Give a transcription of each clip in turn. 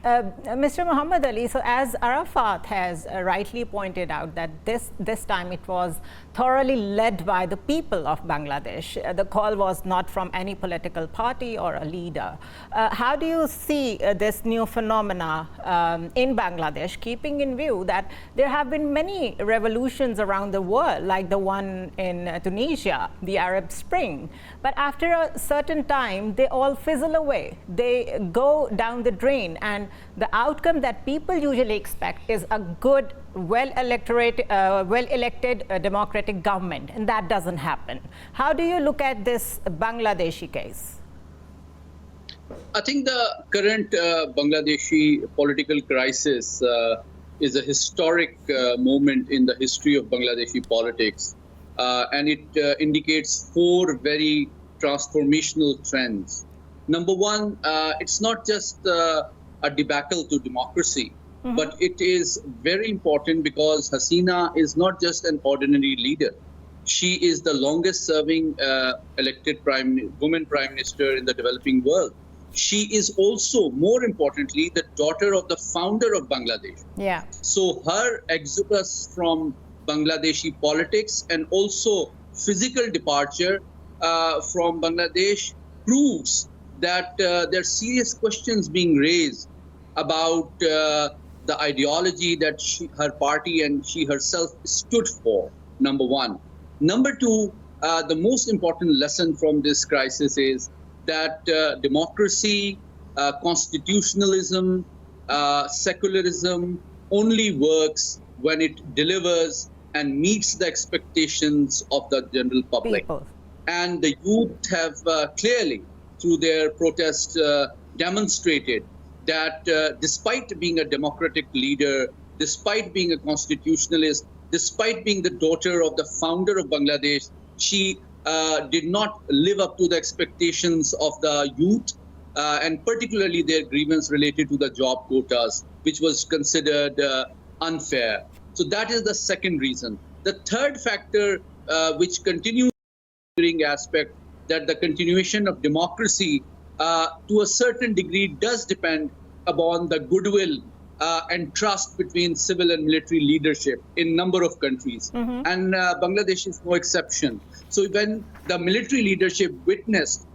Mr. Muhammad Ali, so as Arafat has rightly pointed out that this time it was thoroughly led by the people of Bangladesh. The call was not from any political party or a leader. How do you see this new phenomena in Bangladesh, keeping in view that there have been many revolutions around the world, like the one in Tunisia, the Arab Spring, but after a certain time they all fizzle away, they go down the drain, and the outcome that people usually expect is a good, well-elected democratic government, and that doesn't happen. How do you look at this Bangladeshi case? I think the current Bangladeshi political crisis is a historic moment in the history of Bangladeshi politics, and it indicates four very transformational trends. Number one, it's not just a debacle to democracy, but it is very important because Hasina is not just an ordinary leader. She is the longest serving elected woman prime minister in the developing world. She is also, more importantly, the daughter of the founder of Bangladesh. Yeah. So her exodus from Bangladeshi politics and also physical departure from Bangladesh proves that there are serious questions being raised about the ideology that her party and she herself stood for, number one. Number two, the most important lesson from this crisis is that democracy, constitutionalism, secularism only works when it delivers and meets the expectations of the general public. People. And the youth have clearly, through their protest, demonstrated that despite being a democratic leader, despite being a constitutionalist, despite being the daughter of the founder of Bangladesh, she did not live up to the expectations of the youth, and particularly their grievance related to the job quotas, which was considered unfair. So that is the second reason. The third factor, which continues aspect, that the continuation of democracy to a certain degree does depend upon the goodwill and trust between civil and military leadership in a number of countries. And Bangladesh is no exception. So when the military leadership witnessed,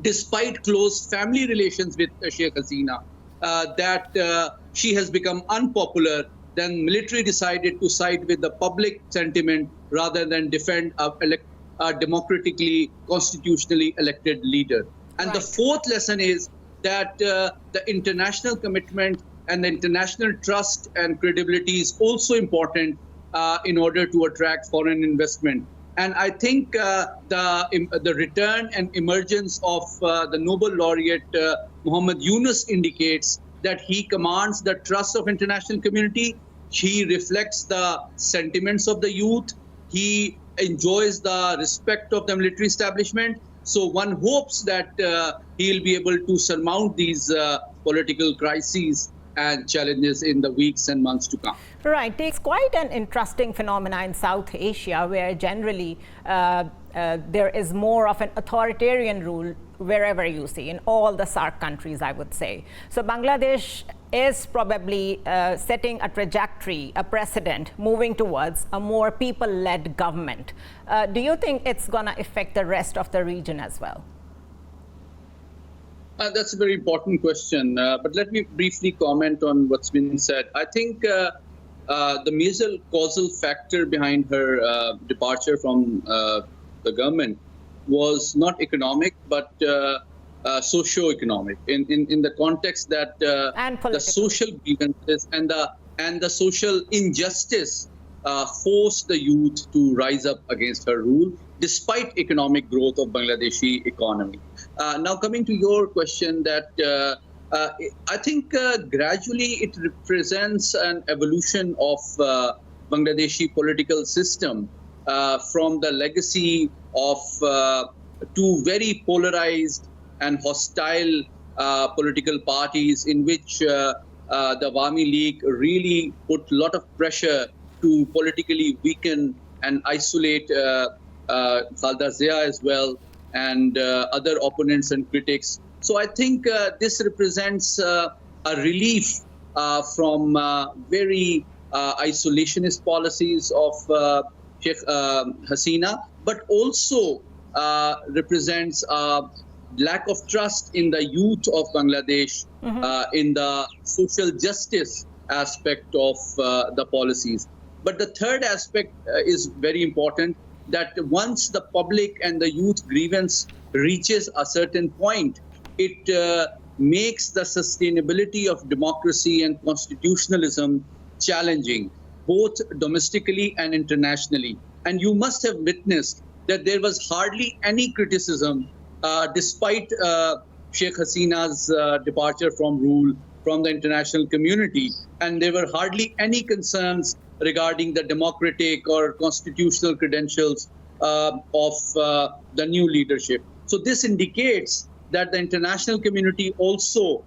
despite close family relations with Sheikh Hasina, that she has become unpopular, then military decided to side with the public sentiment rather than defend a democratically, constitutionally elected leader. And the fourth lesson is that the international commitment and the international trust and credibility is also important in order to attract foreign investment. And I think the return and emergence of the Nobel laureate Muhammad Yunus indicates that he commands the trust of international community. He reflects the sentiments of the youth. He enjoys the respect of the military establishment. So one hopes that he'll be able to surmount these political crises and challenges in the weeks and months to come. Right. It's quite an interesting phenomenon in South Asia, where generally there is more of an authoritarian rule wherever you see, in all the SAARC countries, I would say. So Bangladesh is probably setting a trajectory, a precedent, moving towards a more people-led government. Do you think it's going to affect the rest of the region as well? That's a very important question, but let me briefly comment on what's been said. I think the major causal factor behind her departure from the government was not economic, but socio-economic, in the context that the social grievances and the social injustice forced the youth to rise up against her rule, despite economic growth of Bangladeshi economy. Now coming to your question, that I think gradually it represents an evolution of Bangladeshi political system from the legacy of two very polarized and hostile political parties, in which the Awami League really put a lot of pressure to politically weaken and isolate Khalda Zia as well, and other opponents and critics. So I think this represents a relief from very isolationist policies of Sheikh Hasina, but also represents a lack of trust in the youth of Bangladesh, in the social justice aspect of the policies. But the third aspect is very important, that once the public and the youth grievance reaches a certain point, it makes the sustainability of democracy and constitutionalism challenging, both domestically and internationally. And you must have witnessed that there was hardly any criticism, despite Sheikh Hasina's departure from rule, from the international community, and there were hardly any concerns regarding the democratic or constitutional credentials of the new leadership. So this indicates that the international community also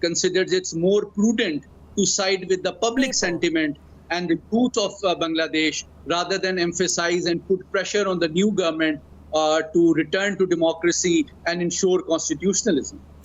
considers it's more prudent to side with the public sentiment and the youth of Bangladesh, rather than emphasize and put pressure on the new government to return to democracy and ensure constitutionalism.